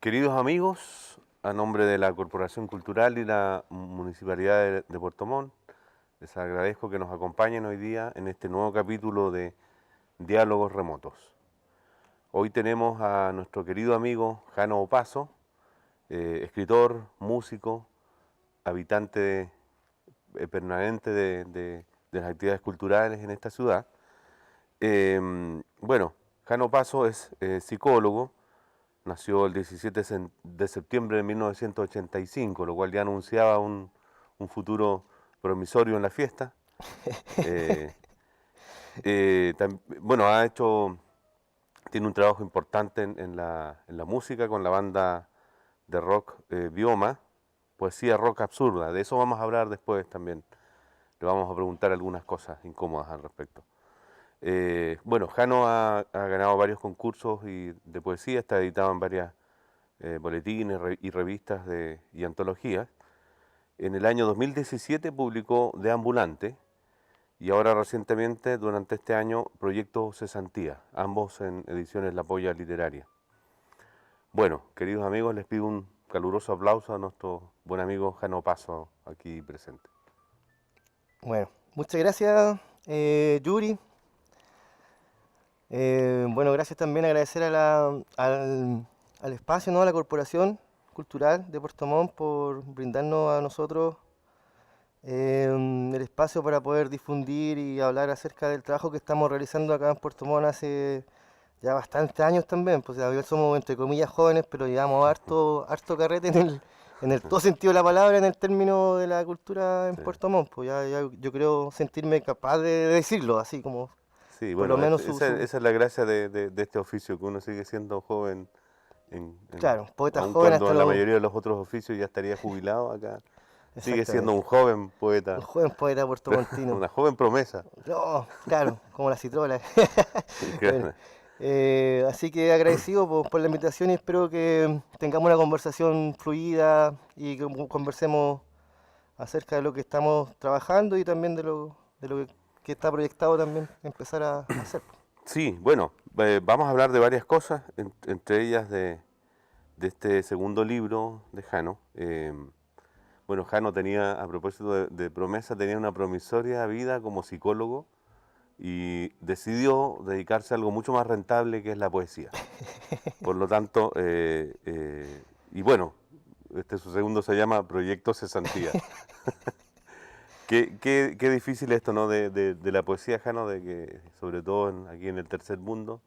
Queridos amigos, a nombre de la Corporación Cultural y la Municipalidad de Puerto Montt, les agradezco que nos acompañen hoy día en este nuevo capítulo de Diálogos Remotos. Hoy tenemos a nuestro querido amigo Jano Opazo, escritor, músico, habitante permanente de las actividades culturales en esta ciudad. Bueno, Jano Opazo es psicólogo. Nació el 17 de septiembre de 1985, lo cual ya anunciaba un futuro promisorio en la fiesta. Eh, bueno, tiene un trabajo importante en la música con la banda de rock Bioma, poesía rock absurda. De eso vamos a hablar después también. Le vamos a preguntar algunas cosas incómodas al respecto. Bueno, Jano ha ganado varios concursos de poesía, está editado en varias boletines y revistas y antologías. En el año 2017 publicó Deambulante y ahora recientemente, durante este año, Proyecto Cesantía, ambos en ediciones La Polla Literaria. Bueno, queridos amigos, les pido un caluroso aplauso a nuestro buen amigo Jano Opazo aquí presente. Bueno, muchas gracias, Yuri. Bueno, gracias también agradecer al espacio, ¿no? A la Corporación Cultural de Puerto Montt por brindarnos a nosotros el espacio para poder difundir y hablar acerca del trabajo que estamos realizando acá en Puerto Montt hace ya bastantes años también. Pues todavía somos entre comillas jóvenes, pero llevamos harto carrete en el todo sentido de la palabra, en el término de la cultura en Sí, Puerto Montt. Pues ya yo creo sentirme capaz de decirlo, así como sí, por lo bueno, menos esa es la gracia de este oficio, que uno sigue siendo joven, claro, poeta aun joven cuando hasta en la los... mayoría de los otros oficios ya estaría jubilado acá. Sigue siendo Exactamente. un joven Un poeta, joven poeta puertomontino. una joven promesa. No, claro, como la citrola. Bueno, así que agradecido por la invitación y espero que tengamos una conversación fluida y que conversemos acerca de lo que estamos trabajando y también de lo que está proyectado también empezar a hacer. Sí, bueno, vamos a hablar de varias cosas, entre ellas de este segundo libro de Jano. Bueno, Jano tenía, a propósito de promesa, tenía una promisoria vida como psicólogo y decidió dedicarse a algo mucho más rentable, que es la poesía. Por lo tanto, y bueno, su segundo se llama Proyecto Cesantía. Qué difícil esto, ¿no? De la poesía, Jano, de que, sobre todo aquí en el tercer mundo,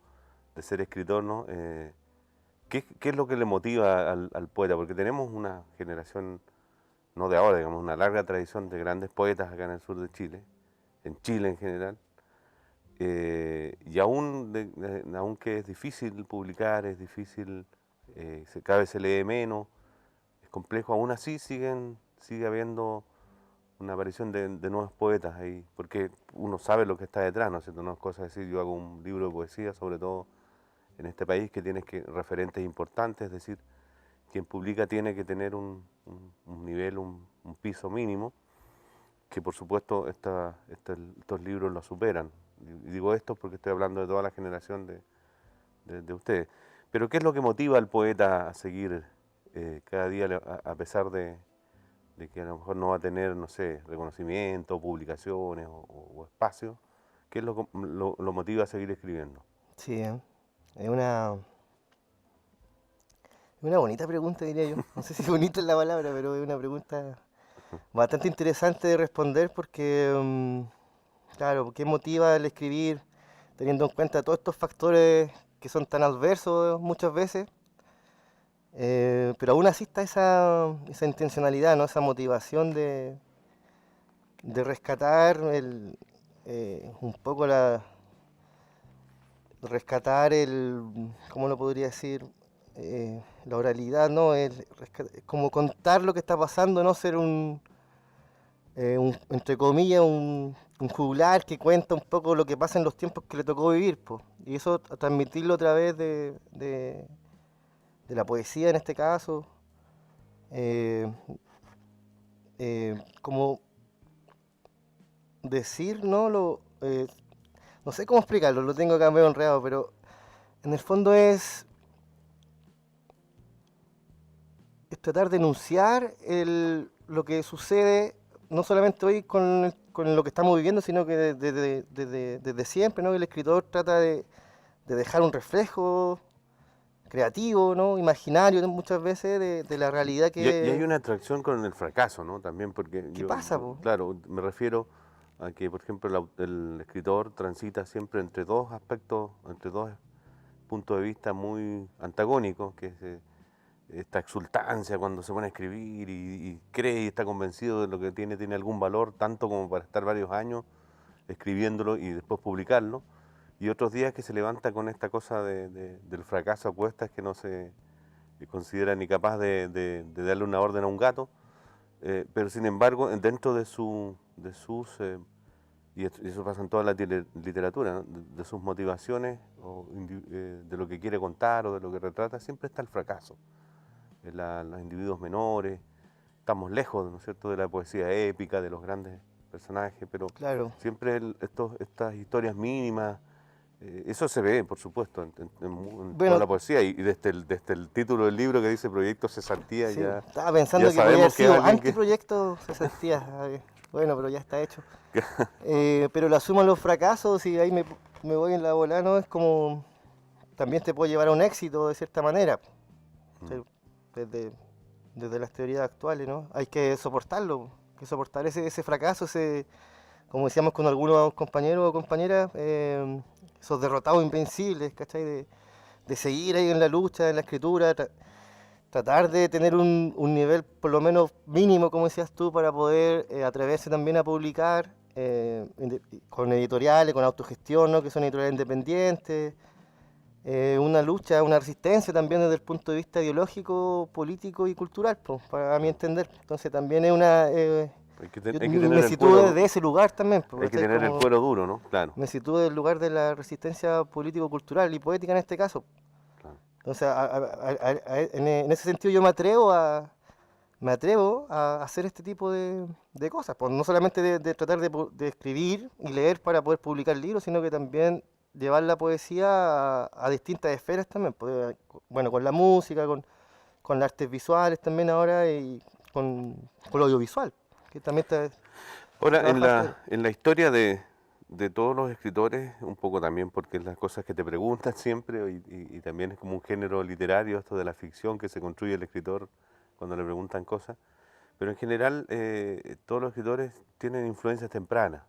de ser escritor, ¿no? ¿Qué es lo que le motiva al poeta? Porque tenemos una generación, no de ahora, digamos, una larga tradición de grandes poetas acá en el sur de Chile, en Chile en general, y aunque es difícil publicar, es difícil, cada vez se lee menos, es complejo, aún así sigue habiendo una aparición de nuevos poetas ahí, porque uno sabe lo que está detrás, ¿no es cierto? No es cosa de decir, yo hago un libro de poesía, sobre todo en este país, que tienes referentes importantes, es decir, quien publica tiene que tener un nivel, un piso mínimo, que por supuesto estos libros lo superan. Y digo esto porque estoy hablando de toda la generación de ustedes. Pero ¿qué es lo que motiva al poeta a seguir cada día, a pesar de que a lo mejor no va a tener, no sé, reconocimiento, publicaciones o espacio? ¿Qué es lo motiva a seguir escribiendo? Sí, es una bonita pregunta, diría yo. No sé si bonita es la palabra, pero es una pregunta bastante interesante de responder porque, claro, ¿qué motiva el escribir teniendo en cuenta todos estos factores que son tan adversos muchas veces? Pero aún así está esa intencionalidad, ¿no? Esa motivación de rescatar un poco ¿cómo lo podría decir? La oralidad, ¿no? Como contar lo que está pasando, no ser entre comillas, un juglar que cuenta un poco lo que pasa en los tiempos que le tocó vivir, po. Y eso transmitirlo a través de la poesía en este caso, eh, como decir, ¿no? No sé cómo explicarlo, lo tengo acá medio enredado, pero en el fondo es tratar de enunciar lo que sucede, no solamente hoy con lo que estamos viviendo, sino que desde siempre, ¿no? El escritor trata de dejar un reflejo creativo, ¿no? Imaginario, ¿no? Muchas veces de la realidad Y hay una atracción con el fracaso, ¿no? También porque que pasa, po. claro, me refiero a que, por ejemplo, el escritor transita siempre entre dos aspectos, entre dos puntos de vista muy antagónicos, que es esta exultancia cuando se pone a escribir y cree y está convencido de lo que tiene algún valor, tanto como para estar varios años escribiéndolo y después publicarlo, y otros días que se levanta con esta cosa del fracaso a cuestas, que no se considera ni capaz de darle una orden a un gato, pero sin embargo dentro de sus y eso pasa en toda la literatura, ¿no? De sus motivaciones de lo que quiere contar o de lo que retrata, siempre está el fracaso. Los individuos menores, estamos lejos, ¿no es cierto?, de la poesía épica, de los grandes personajes, pero Claro. siempre estas historias mínimas, eso se ve, por supuesto, en Bueno, toda la poesía, y desde el título del libro que dice Proyecto Cesantía, sí, ya estaba pensando ya que podría haber sabemos que es sido alguien que... antiproyecto Cesantía. Bueno, pero ya está hecho. Pero lo asumo a los fracasos y ahí me voy en la bola, ¿no? Es como, también te puede llevar a un éxito de cierta manera. O sea, desde las teorías actuales, ¿no? Hay que soportarlo, hay que soportar ese fracaso, como decíamos con algunos compañeros o compañeras, esos derrotados invencibles, ¿cachai? De seguir ahí en la lucha, en la escritura, tratar de tener un nivel por lo menos mínimo, como decías tú, para poder atreverse también a publicar con editoriales, con autogestión, ¿no? Que son editoriales independientes. Una lucha, una resistencia también desde el punto de vista ideológico, político y cultural, pues, para mi entender. Entonces también es yo hay que tener me el sitúo cuero, desde ese lugar también, pues, hay que ¿cachai? tener el Como cuero duro, ¿no? Claro, me sitúo del lugar de la resistencia político-cultural y poética en este caso. claro. Entonces, en ese sentido yo me atrevo a hacer este tipo de cosas, pues no solamente de tratar de escribir y leer para poder publicar libros, sino que también llevar la poesía a distintas esferas también, pues, bueno, con la música, con las artes visuales también ahora y con lo audiovisual, que también Ahora, trabajar con él. en la historia de todos los escritores, un poco también porque es las cosas que te preguntan siempre, y también es como un género literario esto de la ficción que se construye el escritor cuando le preguntan cosas, pero en general todos los escritores tienen influencias tempranas.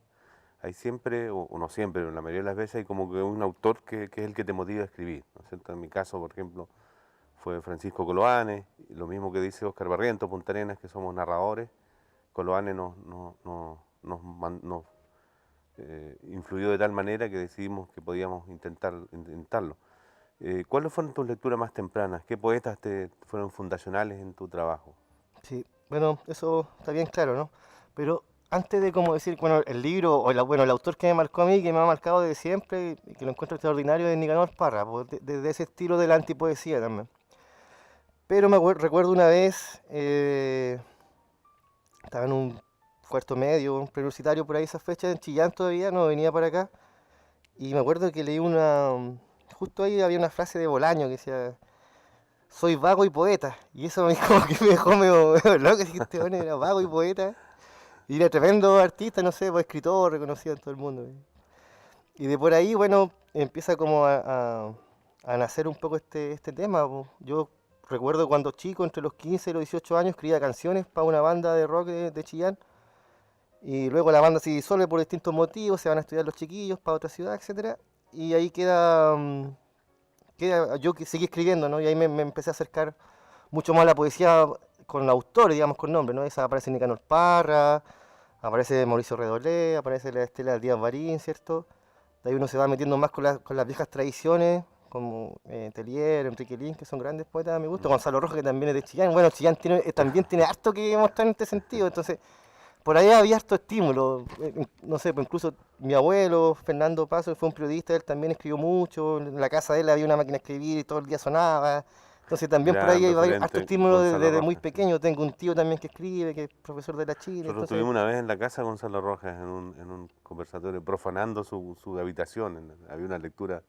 Hay siempre, o no siempre, pero la mayoría de las veces hay como que un autor que es el que te motiva a escribir, ¿no es cierto? En mi caso, por ejemplo, fue Francisco Coloane, y lo mismo que dice Óscar Barrientos, Punta Arenas, que somos narradores. Coloane nos influyó de tal manera que decidimos que podíamos intentarlo. ¿Cuáles fueron tus lecturas más tempranas? ¿Qué poetas te fueron fundacionales en tu trabajo? Sí, bueno, eso está bien claro, ¿no? Pero antes de como decir, bueno, el libro o el autor que me marcó a mí, que me ha marcado desde siempre y que lo encuentro extraordinario es Nicanor Parra, pues, de ese estilo de la antipoesía también. Pero recuerdo una vez, estaba en un cuarto medio, un preuniversitario por ahí esa fecha, en Chillán todavía, no venía para acá, y me acuerdo que leí justo ahí había una frase de Bolaño que decía, soy vago y poeta, y eso como que me dejó medio loco, que este bueno era vago y poeta, y era tremendo artista, no sé, pues escritor, reconocido en todo el mundo. Y de por ahí, bueno, empieza como a nacer un poco este tema, po. Yo recuerdo cuando chico, entre los 15 y los 18 años, escribía canciones para una banda de rock de Chillán. Y luego la banda se disuelve por distintos motivos, se van a estudiar los chiquillos para otra ciudad, etcétera. Y ahí queda yo que seguí escribiendo, ¿no? Y ahí me empecé a acercar mucho más a la poesía con autores, digamos, con nombre, ¿no? Esa aparece Nicanor Parra, aparece Mauricio Redolé, aparece la Estela Díaz Barín, ¿cierto? De ahí uno se va metiendo más con las viejas tradiciones, como Telier, Enrique Lin, que son grandes poetas a mi gusto, Mm. Gonzalo Rojo, que también es de Chillán. Bueno, Chillán también tiene harto que mostrar en este sentido, entonces por ahí había harto estímulo. No sé, pues incluso mi abuelo, Fernando Paso, fue un periodista, él también escribió mucho, en la casa de él había una máquina de escribir y todo el día sonaba. Entonces también por ahí Gran había harto referente, estímulo Gonzalo desde muy Rojas. Sí. pequeño. Tengo un tío también que escribe, que es profesor de la Chile, Nosotros entonces, tuvimos una vez en la casa a Gonzalo Rojas en un conversatorio, profanando su habitación. Había una lectura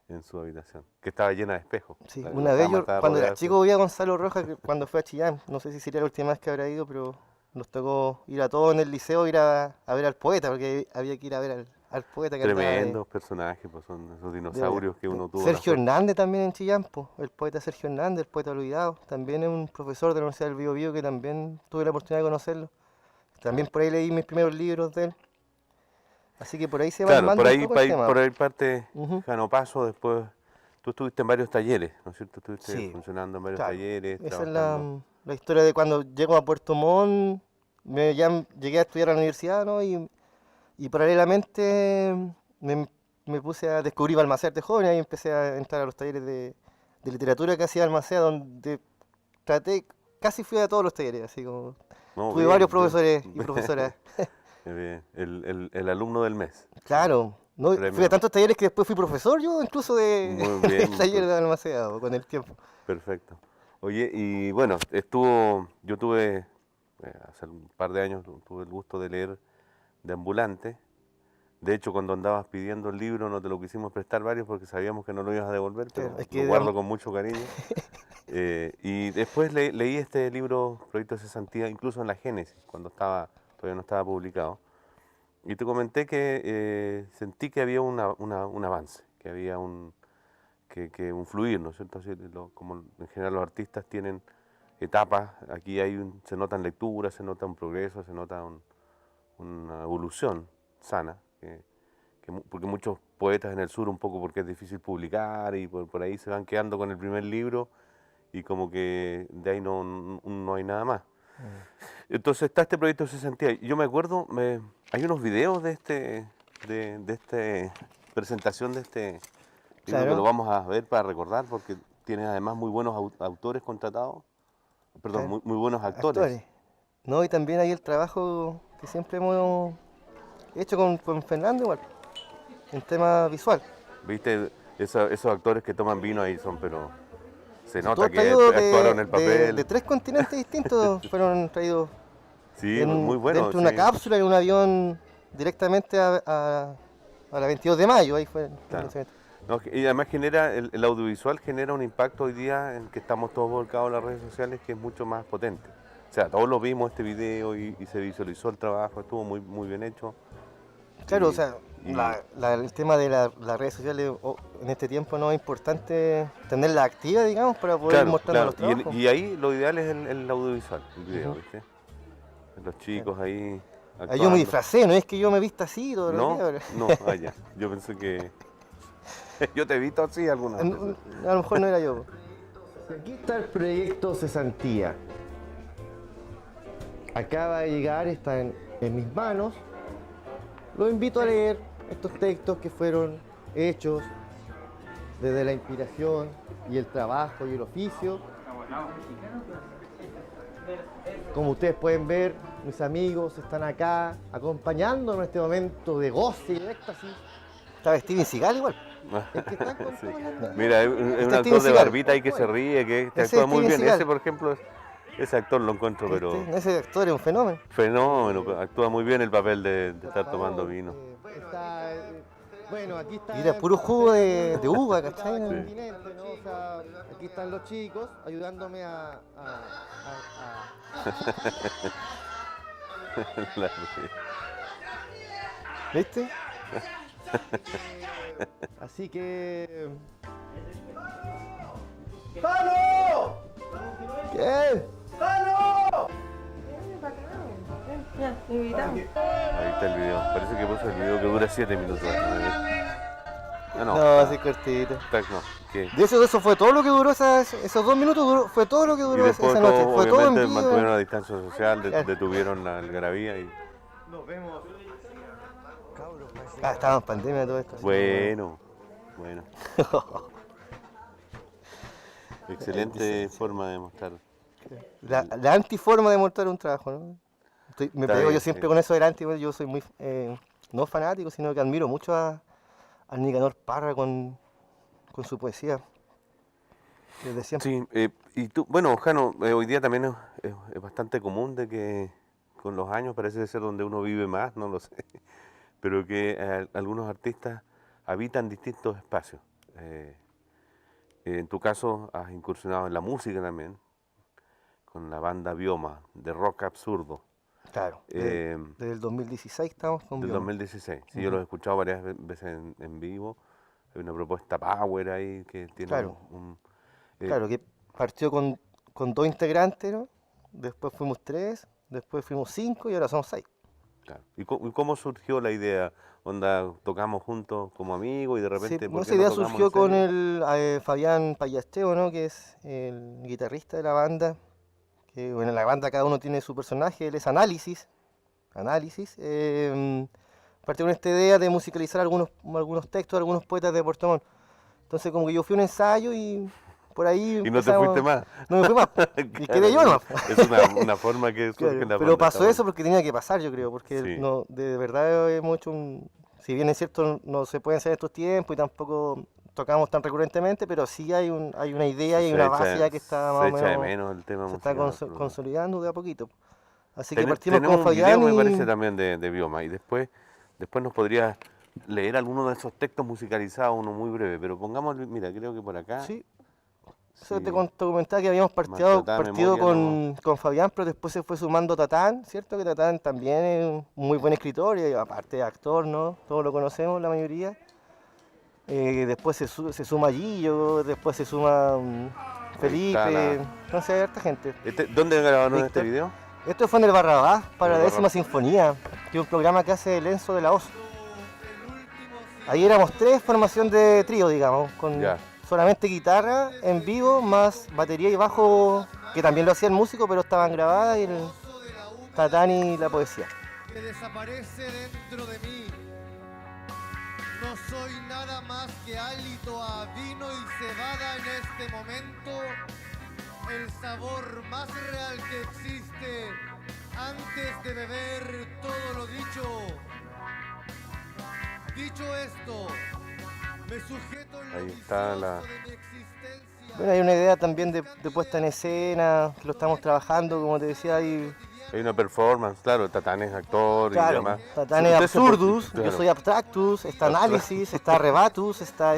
en su habitación, que estaba llena de espejos. Sí, La una vez cama yo, estaba cuando rodeada era de chico, espejos. vi a Gonzalo Rojas cuando fue a Chillán. No sé si sería la última vez que habrá ido, pero nos tocó ir a todos en el liceo, ir a ver al poeta, porque había que ir a ver al poeta que andaba Tremendos personajes, pues son esos de- dinosaurios que uno tuvo la Sergio suerte. Hernández también en Chillán, po, el poeta Sergio Hernández, el poeta olvidado. También es un profesor de la Universidad del Biobío que también tuve la oportunidad de conocerlo. También por ahí leí mis primeros libros de él. Así que por ahí se va Claro, armando un poco el tema. por ahí parte Ujú. Jano Paso, después tú estuviste en varios talleres, ¿no es cierto? Estuviste Sí, funcionando en varios claro. talleres, Esa es trabajando. la historia de cuando llego a Puerto Montt, llegué a estudiar a la universidad, ¿no? Y paralelamente me puse a descubrir Balmaceda de joven y ahí empecé a entrar a los talleres de literatura que hacía Balmaceda, donde traté, casi fui a todos los talleres, así como No, tuve varios bien, bien. profesores y profesoras. Bien. El alumno del mes, Claro, el no, fui a premio. tantos talleres que después fui profesor yo, incluso de Muy del bien, taller de Balmaceda, con el tiempo. perfecto. Oye, y bueno, yo tuve, hace un par de años, tuve el gusto de leer de ambulante. De hecho, cuando andabas pidiendo el libro no te lo quisimos prestar varios porque sabíamos que no lo ibas a devolver, Claro, pero es lo que guardo con mucho cariño. Y después leí este libro, Proyecto de Cesantía, incluso en la Génesis, todavía no estaba publicado. Y te comenté que sentí que había un avance, que había un fluir, ¿no es cierto? Así, como en general los artistas tienen etapas, aquí se notan lecturas, se nota un progreso, se nota una evolución sana, porque muchos poetas en el sur, un poco porque es difícil publicar y por ahí se van quedando con el primer libro y como que de ahí no hay nada más. Mm. Entonces está este proyecto de Cesantía. Yo me acuerdo, hay unos videos de esta presentación de este libro que lo Claro, vamos a ver para recordar, porque tiene además muy buenos autores contratados, perdón, claro, muy buenos actores. actores. No, y también ahí el trabajo que siempre hemos hecho con Fernando igual, en tema visual. ¿Viste? Esos actores que toman vino ahí son, pero se Sí, nota todos que traídos actuaron el de papel. 3 continentes distintos fueron traídos Sí, muy bueno, dentro de sí, una cápsula y un avión directamente a la 22 de mayo, ahí fue el claro. lanzamiento. No, y además el audiovisual genera un impacto hoy día en que estamos todos volcados en las redes sociales que es mucho más potente. O sea, todos lo vimos este video y se visualizó el trabajo, estuvo muy bien hecho. Claro, o Y, sea, y el tema de las redes sociales en este tiempo no es importante tenerla activa, digamos, para poder ir claro, mostrando claro. los trabajos. Y ahí lo ideal es el audiovisual, el video, Ujú, ¿viste? Los claro. chicos ahí Ahí yo me actuando. disfracé, no es que yo me vista así todos los días, No, no, ya. Yo pensé que yo te he visto así algunas veces. a lo mejor no era yo. Aquí está el proyecto Cesantía. Acaba de llegar, está en mis manos. Los invito a leer estos textos que fueron hechos desde la inspiración y el trabajo y el oficio. Como ustedes pueden ver, mis amigos están acá acompañándonos en este momento de goce y de éxtasis. Estaba Steven Seagal igual. Es que están con Sí. todas las medidas. Mira, es un Este es actor Steven de Seagal. barbita ahí que se ríe, que te Ese actúa es muy Steven bien. Seagal. Ese, por ejemplo, ese actor lo encuentro, pero Ese actor es un fenómeno. fenómeno, actúa muy bien el papel de Por estar tomando favor, vino. bueno, aquí está. Y era puro jugo de uva, ¿cachai? Cada Sí. continente, ¿no? O sea, aquí están los chicos ayudándome La- ¿Viste? Así que. ¿Qué? Ya, te invitamos. Ahí está el video. Parece que puso el video que dura 7 minutos. Ah, no. No, así cortito. No, que- De hecho, eso fue todo lo que duró esos 2 minutos, fue todo lo que Y duró después esa noche. todos, Fue todo en obviamente, vivo. mantuvieron la distancia social, Claro. detuvieron la algarabía y... Ah, estaba en pandemia todo esto. así que, Bueno. Excelente forma de mostrar. La antiforma de montar un trabajo, ¿no? Me Está pego yo bien, siempre sí. con eso del anti, pues, yo soy muy, no fanático, sino que admiro mucho a Nicanor Parra con su poesía, desde siempre. Sí, y tú, bueno, Jano, hoy día también es bastante común de que con los años parece ser donde uno vive más, no lo sé, pero que algunos artistas habitan distintos espacios. En tu caso has incursionado en la música también, con la banda Bioma, de rock absurdo, Claro, desde el 2016 estamos con del Bioma. 2016. Sí, yo lo he escuchado varias veces en vivo. Hay una propuesta power ahí que tiene Claro. eh, Claro, que partió con 2 integrantes, ¿no? Después fuimos 3, después fuimos 5 y ahora somos 6. claro. ¿Y cómo surgió la idea? Onda, tocamos juntos como amigos y de Sí, repente, no, ¿por esa qué no idea tocamos surgió en con serio? el Fabián Payasteo, ¿no? Que es el guitarrista de la banda. Que bueno, en la banda cada uno tiene su personaje, él es Análisis. Análisis. Partió con esta idea de musicalizar algunos textos de algunos poetas de Puerto Montt. Entonces como que yo fui a un ensayo y por ahí Y no te fuiste empezamos. más. No me fui más, y quedé yo Claro, nomás. es una forma que surge Claro, en la pero banda, está pasó eso bueno. porque tenía que pasar, yo creo, porque Sí, no, de verdad hemos hecho si bien es cierto, no se pueden hacer estos tiempos y tampoco tocamos tan recurrentemente, pero sí hay una idea y hay una base ya que está más se o echa de menos, menos el tema se está musical. Absolutamente. consolidando de a poquito. Así que partimos con Tenemos un video, Fabián me parece, y también de Bioma, y después nos podrías leer alguno de esos textos musicalizados, uno muy breve, pero pongamos, mira, creo que por acá, sí, eso si te comentaba que habíamos maltratada partido memoria no... con Fabián, pero después se fue sumando Tatán, ¿cierto? Que Tatán también es un muy buen escritor y aparte de actor, ¿no? Todos lo conocemos, la mayoría. Después se suma Gillo, después se suma Ahí está la... Felipe, no sé, hay harta gente. ¿Dónde grabaron este Víctor. video? Esto fue en el Barrabás para El la décima Barra- sinfonía, que es un programa que hace el Enzo de la Hoz. Ahí éramos 3, formación de trío, digamos, con Ya. solamente guitarra en vivo, más batería y bajo, que también lo hacía el músico, pero estaban grabadas, y el Tatán y la poesía. Que desaparece dentro de mí. No soy nada más que hálito a vino y cebada en este momento. El sabor más real que existe antes de beber todo lo dicho. Dicho esto, me sujeto en lo Ahí está vicioso la... de mi existencia. Bueno, hay una idea también de puesta en escena, que lo estamos trabajando, como te decía, ahí. Hay una performance, claro, Tatán es actor y Claro, demás. Tatán es Ustedes Absurdus, yo claro, soy Abstractus, está Análisis, está Rebatus, está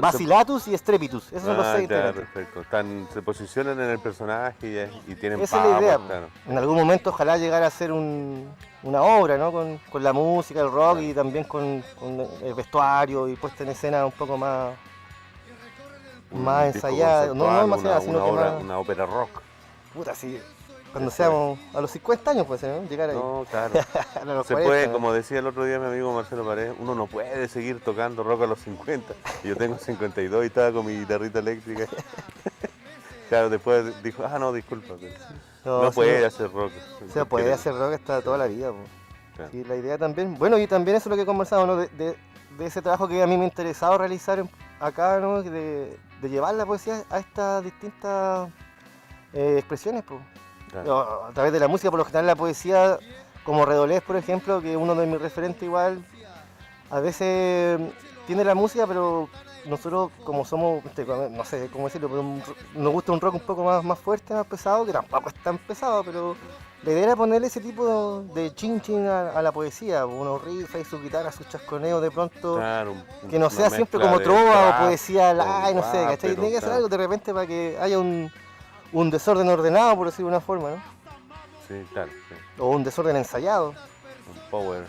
Vacilatus y Strepitus. Esos son los 6 ya, integrantes. perfecto. Se posicionan en el personaje y tienen Esa es la idea. power, claro. En algún momento ojalá llegar a hacer una obra, ¿no? Con la música, el rock y también con el vestuario y puesta en escena un poco más Un disco ensayada. No conceptual, más ensayada, sino que más... una ópera rock. Puta, sí. Cuando Eso seamos a los 50 años, pues, ¿no? Llegar ahí. No, claro. A los Se 40, puede, ¿no? como decía el otro día mi amigo Marcelo Paredes, uno no puede seguir tocando rock a los 50. Y yo tengo 52 y estaba con mi guitarrita eléctrica. Claro, después dijo, no, disculpa, pero no sí, puede hacer rock. Se puede hacer rock hasta toda la vida, pues. Claro. Sí, la idea también. Bueno, y también eso es lo que conversamos, ¿no? De ese trabajo que a mí me ha interesado realizar acá, ¿no? De llevar la poesía a estas distintas expresiones, pues. Claro. A través de la música, por lo general la poesía, como Redolés, por ejemplo, que es uno de mis referentes igual, a veces tiene la música, pero nosotros como somos, no sé cómo decirlo, pero nos gusta un rock un poco más fuerte, más pesado, que tampoco es tan pesado, pero la idea era ponerle ese tipo de chin chin a la poesía, unos riffs y sus guitarras, sus chasconeos de pronto, Claro, que no una sea siempre mezcla como de trova trap o poesía con live, no sé, rap, ¿cachai? pero Tiene que hacer claro. algo de repente para que haya un desorden ordenado, por decirlo de una forma, ¿no? Sí, claro, sí, O un desorden ensayado. un power.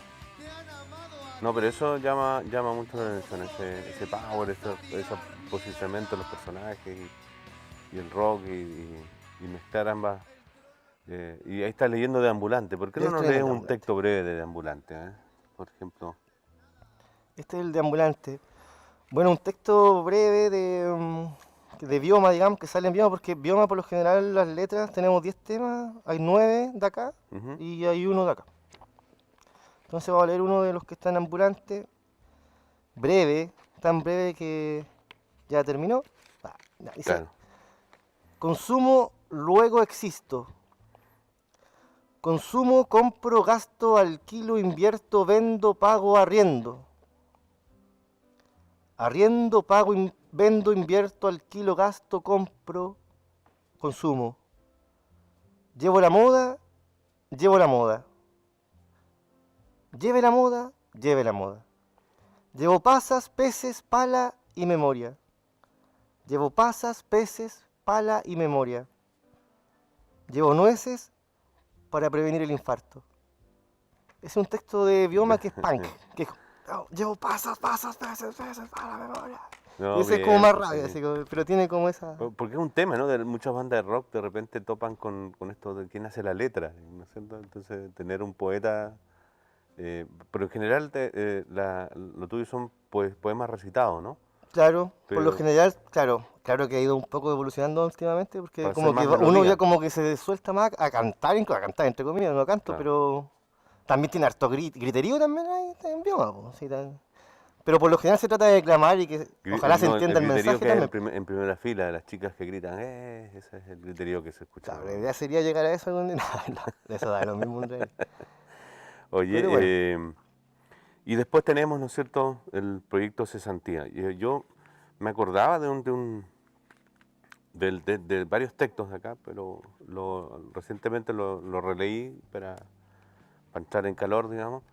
No, pero eso llama mucho la atención, ese power, ese posicionamiento de los personajes y el rock y mezclar ambas. Y ahí estás leyendo de Ambulante. ¿Por qué Yo no nos estoy en lees el un Ambulante. texto breve de Ambulante? Por ejemplo. Este es el de Ambulante. Bueno, un texto breve de Bioma, digamos, que sale en Bioma, porque Bioma por lo general las letras tenemos 10 temas, hay 9 de acá Ujú. y hay uno de acá. Entonces vamos a leer uno de los que están en Ambulante, breve, tan breve que ya terminó. Ya, dice, Claro. consumo, luego existo. Consumo, compro, gasto, alquilo, invierto, vendo, pago, arriendo. Arriendo, pago, vendo, invierto, alquilo, gasto, compro, consumo. Llevo la moda, llevo la moda. Lleve la moda, lleve la moda. Llevo pasas, peces, pala y memoria. Llevo pasas, peces, pala y memoria. Llevo nueces para prevenir el infarto. Es un texto de Bioma que es punk. Que es, "Oh, llevo pasas, peces, pala, memoria". No, Ese es como más pues, rabia, sí. así pero tiene como esa... Porque es un tema, ¿no? Muchas bandas de rock de repente topan con esto de quién hace la letra, ¿no es cierto? Entonces, tener un poeta, pero en general lo tuyo son poemas recitados, ¿no? Claro, por lo Pero general, claro que ha ido un poco evolucionando últimamente, porque para hacer como que más uno ya melodía, como que se suelta más a cantar entre comillas, no canto, claro. pero también tiene harto griterío también ahí en Bioma, po, sí, pero por lo general se trata de declamar y que ojalá se No, el entienda el griterío mensaje que hay también. en primera fila de las chicas que gritan, ese es el griterío que se escucha Claro, la normalmente. idea sería llegar a eso algún día. No, eso da lo mismo en realidad. Oye, Pero bueno, y después tenemos, ¿no es cierto?, el proyecto Cesantía. Y yo me acordaba de varios textos de acá, pero recientemente lo releí para entrar en calor, digamos.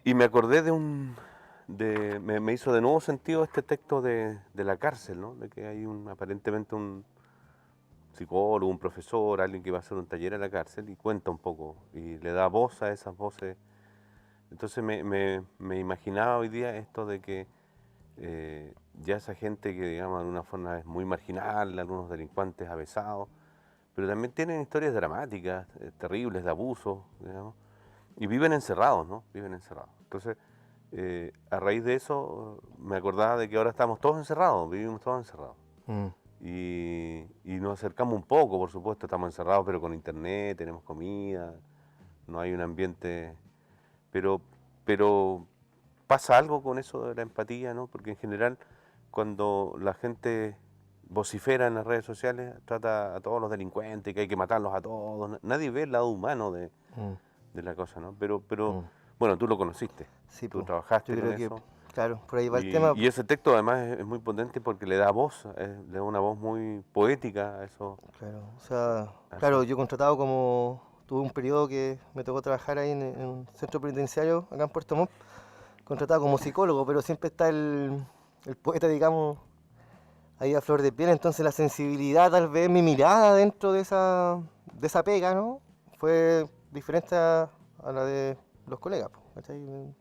Y me acordé me hizo de nuevo sentido este texto de la cárcel, ¿no? De que hay aparentemente un psicólogo, un profesor, alguien que va a hacer un taller en la cárcel y cuenta un poco y le da voz a esas voces. Entonces me imaginaba hoy día esto de que ya esa gente que, digamos, de alguna forma es muy marginal, algunos delincuentes avesados, pero también tienen historias dramáticas, terribles, de abusos, digamos, y viven encerrados, ¿no? Viven encerrados. Entonces, a raíz de eso, me acordaba de que ahora estamos todos encerrados, vivimos todos encerrados. mm, Y nos acercamos un poco, por supuesto, estamos encerrados, pero con internet, tenemos comida, no hay un ambiente, pero, pero pasa algo con eso de la empatía, ¿no? Porque en general, cuando la gente vocifera en las redes sociales, trata a todos los delincuentes, que hay que matarlos a todos, nadie ve el lado humano mm, de la cosa, ¿no? Pero mm. bueno, tú lo conociste, Sí, tú pues, trabajaste yo con creo que, eso, claro, por ahí va el tema. y ese texto además es muy potente porque le da voz, le da una voz muy poética a eso. Claro, o sea, a claro, eso. yo contratado como, tuve un periodo que me tocó trabajar ahí en un centro penitenciario acá en Puerto Montt, contratado como psicólogo, pero siempre está el poeta, digamos, ahí a flor de piel, entonces la sensibilidad, tal vez mi mirada dentro de esa pega, ¿no? Fue diferente a la de los colegas, po, ¿cachai?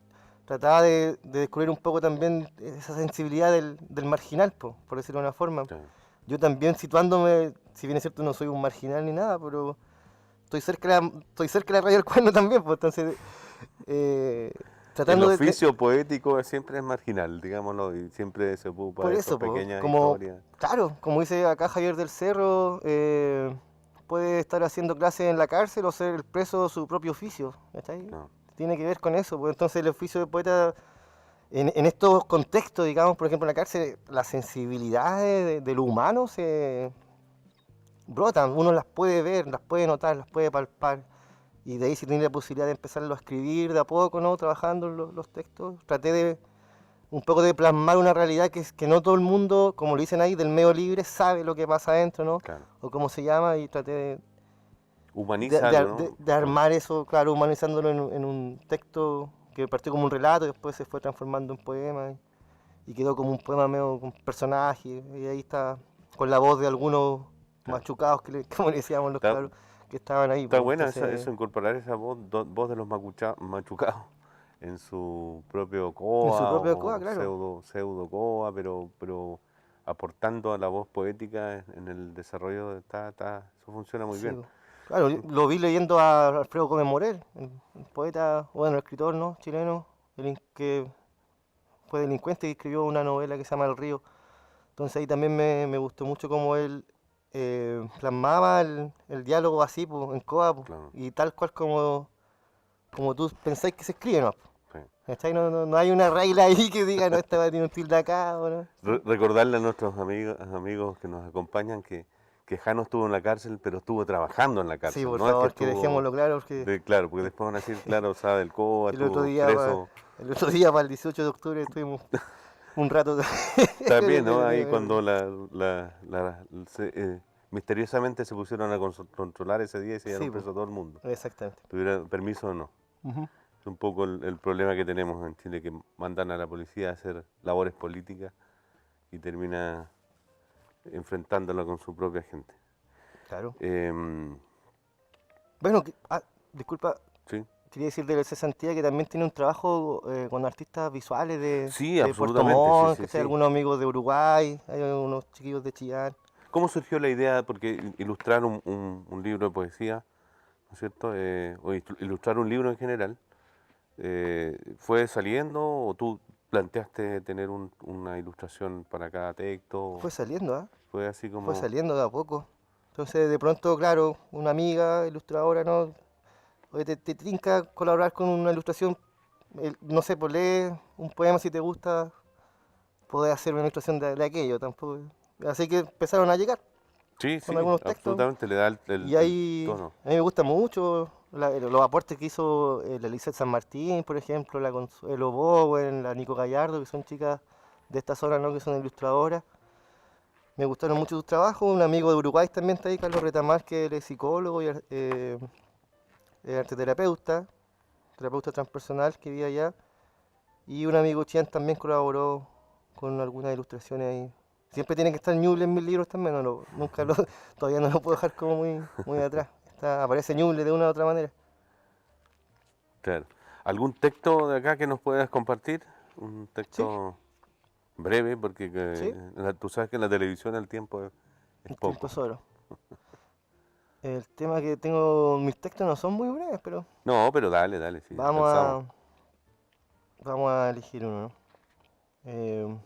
Trataba de descubrir un poco también esa sensibilidad del marginal, por decirlo de una forma. Sí. Yo también situándome, si bien es cierto no soy un marginal ni nada, pero estoy cerca de la raya del cuerno también, pues entonces eh, El tratando oficio poético siempre es marginal, digámoslo, y siempre se ocupa por de estas eso, pues, pequeñas como, historias. claro, como dice acá Javier del Cerro, puede estar haciendo clases en la cárcel o ser el preso de su propio oficio, ¿cachai? No, Tiene que ver con eso, pues entonces el oficio de poeta, en estos contextos, digamos, por ejemplo en la cárcel, las sensibilidades de lo humano se brotan, uno las puede ver, las puede notar, las puede palpar. Y de ahí si tiene la posibilidad de empezarlo a escribir de a poco, ¿no? Trabajando en los textos, traté de un poco de plasmar una realidad que es que no todo el mundo, como lo dicen ahí, del medio libre, sabe lo que pasa adentro, ¿no? claro. O cómo se llama, y traté Humanízalo, ¿no? de armar eso, claro, humanizándolo en un texto que partió como un relato y después se fue transformando en poema y quedó como un poema medio con personaje, y ahí está con la voz de algunos Claro. machucados, como le decíamos los Está, cabros, que estaban ahí, está pues, buena entonces, eso, incorporar esa voz de los machucados en su propio en su coa propia coa, o claro. pseudo coa, pero aportando a la voz poética en el desarrollo, eso funciona muy Sí, bien. claro, yo lo vi leyendo a Alfredo Gómez Morel, el poeta, bueno, el escritor, ¿no? Chileno, que fue delincuente y escribió una novela que se llama El Río. Entonces ahí también me gustó mucho cómo él plasmaba el diálogo así, pues, en coa, pues, Claro, y tal cual como tú pensáis que se escribe, ¿no? sí. ¿Cachai? No hay una regla ahí que diga, no, esta va a tener un tilde acá, ¿o no? Recordarle a nuestros amigos que nos acompañan que Jano estuvo en la cárcel, pero estuvo trabajando en la Sí, cárcel. por No es que favor, que estuvo, dejémoslo claro, porque claro, porque después van a decir, claro, o sea, del COA, el otro estuvo día, preso. el otro día para el 18 de octubre estuvimos un rato. Está bien, ¿no? Ahí cuando misteriosamente se pusieron a controlar ese día y se Sí, llevaron pues, preso a todo el mundo. exactamente. ¿Tuvieron permiso o no? Ujú. Es un poco el problema que tenemos en Chile, que mandan a la policía a hacer labores políticas y termina enfrentándolo con su propia gente. Claro. Em, Bueno, disculpa, sí, quería decir de la cesantía que también tiene un trabajo con artistas visuales sí, de Puerto absolutamente, sí, Montt, sí, que sea sí. algunos amigos de Uruguay, hay unos chiquillos de Chillán. ¿Cómo surgió la idea? Porque ilustrar un libro de poesía, ¿no es cierto? O ilustrar un libro en general, ¿fue saliendo o tú planteaste tener una ilustración para cada texto? Fue saliendo, ¿ah? Fue así Fue como, saliendo de a poco. Entonces, de pronto, claro, una amiga ilustradora, ¿no? Oye, te tinca colaborar con una ilustración, no sé, pues lee un poema si te gusta, podés hacer una ilustración de aquello, tampoco. Así que empezaron a llegar sí, con sí, algunos textos. absolutamente, le da Y el ahí, tono. a mí me gusta mucho los aportes que hizo la Lizeth San Martín, por ejemplo, la Consuelo Bowen, la Nico Gallardo, que son chicas de esta zona, ¿no? Que son ilustradoras. Me gustaron mucho sus trabajos. Un amigo de Uruguay también está ahí, Carlos Retamar, que él es psicólogo y arteterapeuta, terapeuta transpersonal que vive allá. Y un amigo Chian también colaboró con algunas ilustraciones ahí. Siempre tiene que estar Ñuble en mis libros también, nunca todavía no lo puedo dejar como muy atrás. Aparece Ñuble de una u otra manera. Claro. ¿Algún texto de acá que nos puedas compartir? Un Sí, texto breve, porque sí, tú sabes que en la televisión el tiempo es el tiempo poco. es oro. El tema que tengo, mis textos no son muy breves, pero No, pero dale, dale, sí, vamos alcanzamos. a, vamos a elegir uno, ¿no? Eh,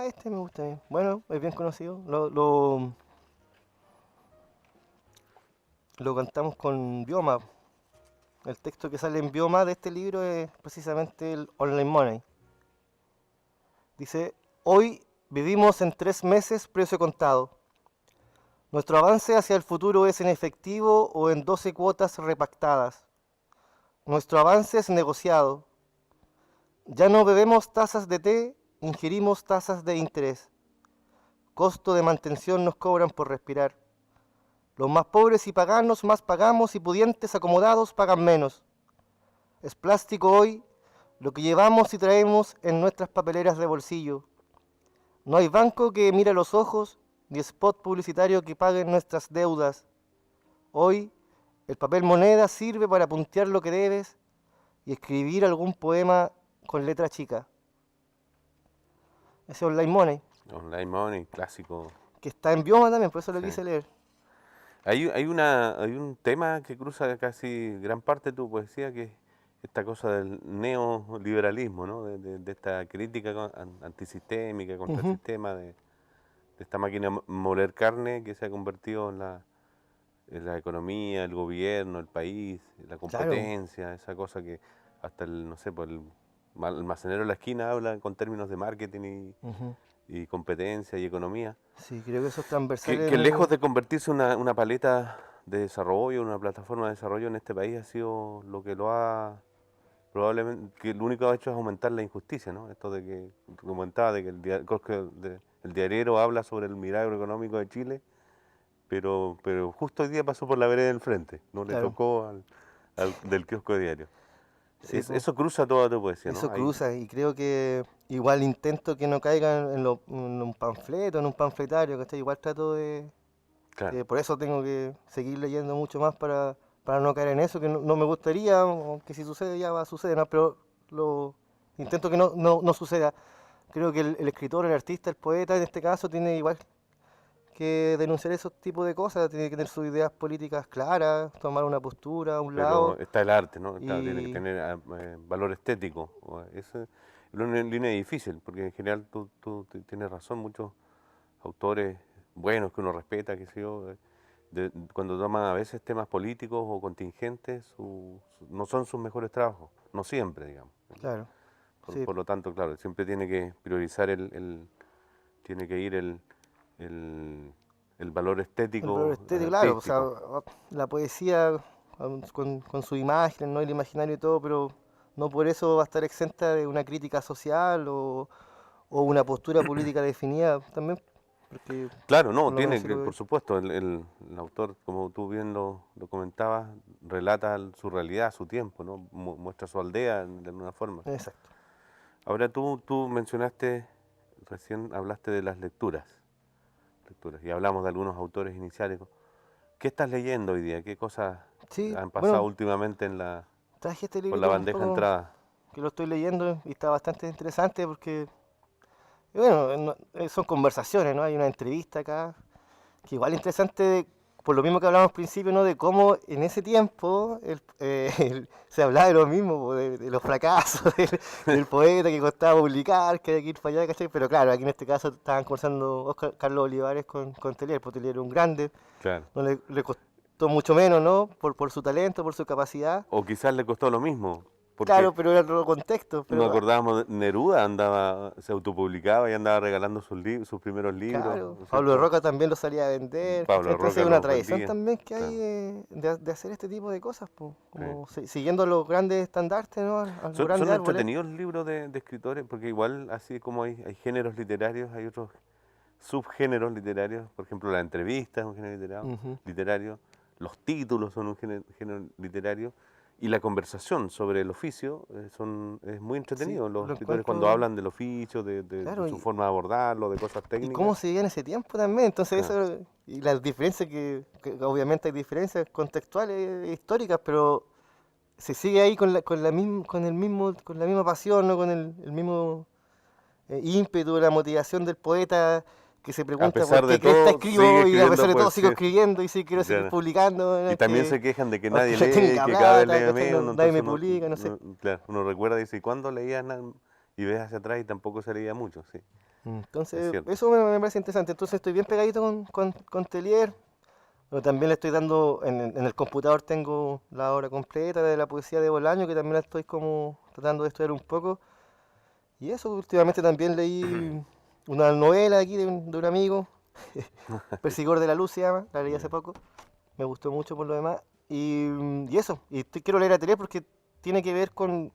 este me gusta bien. Bueno, es bien conocido. Lo cantamos con Bioma. El texto que sale en Bioma de este libro es precisamente el Online Money. Dice, hoy vivimos en 3 meses precio contado. Nuestro avance hacia el futuro es en efectivo o en 12 cuotas repactadas. Nuestro avance es negociado. Ya no bebemos tazas de té, ingerimos tazas de interés. Costo de mantención nos cobran por respirar. Los más pobres y paganos más pagamos y pudientes acomodados pagan menos. Es plástico hoy lo que llevamos y traemos en nuestras papeleras de bolsillo. No hay banco que mire a los ojos ni spot publicitario que pague nuestras deudas. Hoy el papel moneda sirve para puntear lo que debes y escribir algún poema con letra chica. Ese Online Money, Online Money, clásico. que está en Bioma también, por eso lo Sí. quise leer. Hay un tema que cruza casi gran parte de tu poesía, que es esta cosa del neoliberalismo, ¿no? De esta crítica antisistémica contra el Ujú. sistema, de esta máquina moler carne que se ha convertido en la economía, el gobierno, el país, la Claro. competencia, esa cosa que hasta el, no sé, pues el almacenero de la esquina habla con términos de marketing Ujú. y competencia y economía. Sí, creo que eso es transversal. Que lejos de convertirse en una paleta de desarrollo, una plataforma de desarrollo en este país, ha sido lo que lo ha, probablemente, que lo único que ha hecho es aumentar la injusticia, ¿no? Esto de que comentaba, de que el diariero habla sobre el milagro económico de Chile, pero justo hoy día pasó por la vereda del frente, no le Claro. tocó al del kiosco diario. Sí, po. Eso cruza toda tu poesía, ¿no? Eso cruza y creo que igual intento que no caigan en un panfleto, en un panfletario, ¿cachai? Igual trato Claro, por eso tengo que seguir leyendo mucho más para no caer en eso, que no me gustaría, que si sucede ya va a suceder, ¿no? Pero lo intento que no suceda. Creo que el escritor, el artista, el poeta en este caso tiene igual que denunciar esos tipos de cosas, tiene que tener sus ideas políticas claras, tomar una postura a un pero lado está el arte, ¿no? Claro, tiene que y... tener valor estético. Eso es una línea difícil, porque en general tienes razón, muchos autores buenos que uno respeta, que sé yo, cuando toman a veces temas políticos o contingentes, no son sus mejores trabajos, no siempre, digamos. Claro, sí. Por lo tanto, claro, siempre tiene que priorizar tiene que ir el valor El valor estético, estético, claro, o sea, artístico. la poesía con su imagen, ¿no? El imaginario y todo, pero no por eso va a estar exenta de una crítica social o una postura política definida. También Porque Claro, no, por lo tiene menos sí que, lo por veo. supuesto, el autor, como tú bien lo comentabas, relata su realidad, su tiempo, ¿no? Muestra su aldea de alguna forma. Exacto. Ahora tú mencionaste, recién hablaste de las lecturas, y hablamos de algunos autores iniciales. ¿Qué estás leyendo hoy día? ¿Qué cosas Sí, han pasado bueno, últimamente traje este por la librito un bandeja de poco entrada? que lo estoy leyendo y está bastante interesante porque, bueno, son conversaciones, ¿no? Hay una entrevista acá que igual es interesante, por lo mismo que hablamos al principio, ¿no? De cómo en ese tiempo se hablaba de lo mismo, po, de los fracasos del poeta que costaba publicar, que había que ir para allá, ¿cachai? Pero claro, aquí en este caso estaban conversando Carlos Olivares con Telier, porque Telier era un grande, Claro. no le costó mucho menos, ¿no? Por su talento, por su capacidad. O quizás le costó lo mismo, porque Claro, pero era otro contexto, nos pero acordábamos de Neruda se autopublicaba y andaba regalando sus primeros libros, claro, ¿no es Pablo cierto? Roca también lo salía a vender, ¿cachai? Pablo Entonces Roca es una los tradición vendía. también que hay Claro, de hacer este tipo de cosas, po, sí. como siguiendo los grandes estandartes, ¿no? A los Son grandes árboles. entretenidos los libros de escritores, porque igual así como hay géneros literarios, hay otros subgéneros literarios. Por ejemplo, la entrevista es un género Ujú. literario, los títulos son un género literario, y la conversación sobre el oficio es muy Sí, entretenido. Los lo escritores cuando encuentro, hablan del oficio, de claro, su forma de abordarlo, de cosas y técnicas. cómo se vivía en ese tiempo también, entonces Claro. eso, y las diferencias que obviamente hay diferencias contextuales, históricas, pero se sigue ahí con la misma pasión, ¿no? Con el mismo ímpetu, la motivación del poeta que se A pregunta por pesar de qué cresta todo, sigue escribo y a pesar escribiendo de todo sigo poesía. escribiendo y sí quiero seguir Claro. publicando, ¿no? Y también se quejan de que Aunque nadie no lee, tenga que cada vez plata, lee ¿cachai? menos, Nadie entonces me publica, no sé. claro, uno recuerda y dice, ¿cuándo leías nada? Y ves hacia atrás y tampoco se leía mucho, sí, es Entonces, cierto. eso me parece interesante. Entonces estoy bien pegadito con Telier. Pero también le estoy dando, en el computador tengo la obra completa de la poesía de Bolaño, que también la estoy como tratando de estudiar un poco. Y eso, últimamente también leí una novela aquí de un amigo, Perseguidor de la Luz se llama, la leí hace Ya. poco, me gustó mucho por lo demás. Y eso, quiero leer a Telier porque tiene que ver con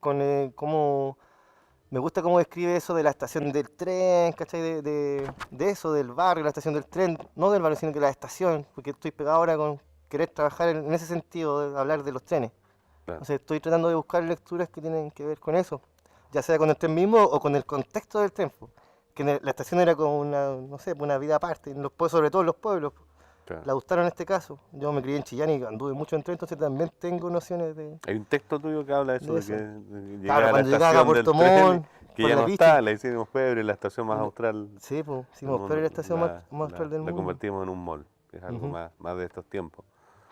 cómo, me gusta cómo describe eso de la estación del tren, ¿cachai? De eso, del barrio, la estación del tren, no del barrio, sino que la estación, porque estoy pegado ahora con querer trabajar en ese sentido, de hablar de los trenes. Claro. Entonces estoy tratando de buscar lecturas que tienen que ver con eso, ya sea con el tren mismo o con el contexto del tren, po. Que la estación era como una, no sé, una vida aparte, en sobre todo en los pueblos. Claro. La gustaron en este caso. Yo me crié en Chillán y anduve mucho en tren, entonces también tengo nociones Hay un texto tuyo que habla de eso, de de que eso. llegas Claro, a la cuando llegaba a estación del Puerto tren, Montt, que por ya la no Lichi, está, la hicimos Pebre, la estación más austral sí, pues, del hicimos Pebre mundo, la estación más austral del la mundo. convertimos en un mall, que es algo Ujú. más de estos tiempos.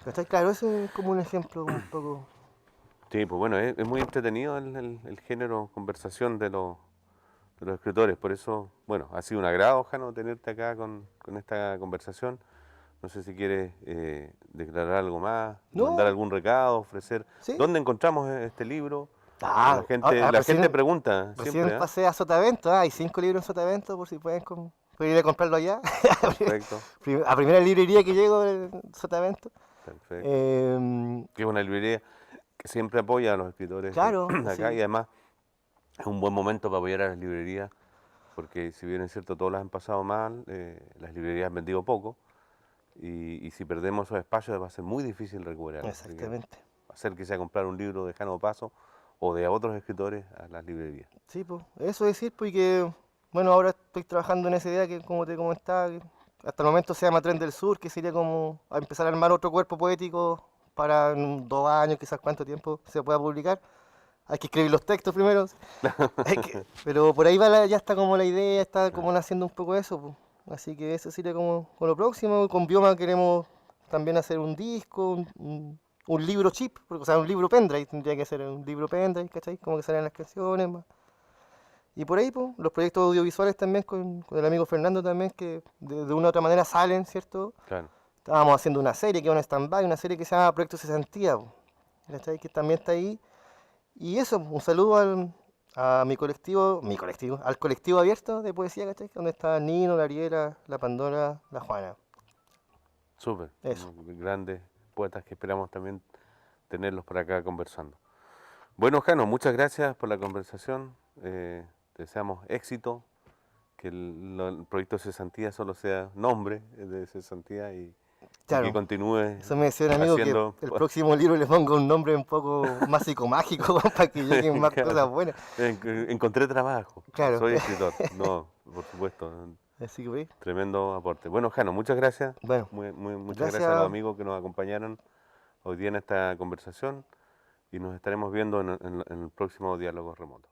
¿Cachai? Claro, eso es como un ejemplo un poco. Sí, pues bueno, es muy entretenido el género conversación de los escritores, por eso, bueno, ha sido un agrado, Jano, tenerte acá con esta conversación. No sé si quieres declarar algo más, mandar No, algún recado, ofrecer. sí. ¿Dónde encontramos este libro? Ah, La gente pregunta recién siempre, ¿ah? pasé a Sotavento. Hay 5 libros en Sotavento por si pueden ir a comprarlo allá. Perfecto, A primera librería que llego en Sotavento. perfecto. Em, Que es una librería que siempre apoya a los escritores claro, acá, sí, y además es un buen momento para apoyar a las librerías, porque si bien es cierto todas las han pasado mal, las librerías han vendido poco, y si perdemos esos espacios va a ser muy difícil recuperarlos. Así que exactamente. acérquese a comprar un libro de Jano Paso o de otros escritores a las librerías. Sí, pues, eso decir, porque, bueno, ahora estoy trabajando en esa idea que, como te comentaba, que hasta el momento se llama Tren del Sur, que sería como a empezar a armar otro cuerpo poético para en 2 años, quizás cuánto tiempo se pueda publicar. Hay que escribir los textos primero, pero por ahí ya está como la idea, está como naciendo un poco eso, pues. Así que eso sería como con lo próximo. Con Bioma queremos también hacer un disco, un libro chip, o sea, un libro pendrive, tendría que ser un libro pendrive, ¿cachai? Como que salen las canciones, más. Y por ahí, pues, los proyectos audiovisuales también con el amigo Fernando también, que de una u otra manera salen, ¿cierto? Claro, Estábamos haciendo una serie que es un stand-by, una serie que se llama Proyecto Cesantía, pues, ¿cachai? Que también está ahí. Y eso, un saludo a al colectivo abierto de poesía, ¿cachai? Donde está Nino, la Ariela, la Pandora, la Juana. súper. Eso. Unos grandes poetas que esperamos también tenerlos por acá conversando. Bueno, Jano, muchas gracias por la conversación. Te deseamos éxito el proyecto de cesantía solo sea nombre de cesantía y Claro. que continúe Eso me decía un amigo haciendo... que el próximo libro le ponga un nombre un poco más psicomágico para que lleguen más Claro. cosas buenas. Encontré trabajo. Claro. Soy escritor. No, por supuesto. Así que, pues, Tremendo aporte. Bueno, Jano, muchas gracias. bueno, Muchas gracias. gracias a los amigos que nos acompañaron hoy día en esta conversación y nos estaremos viendo en el próximo diálogo remoto.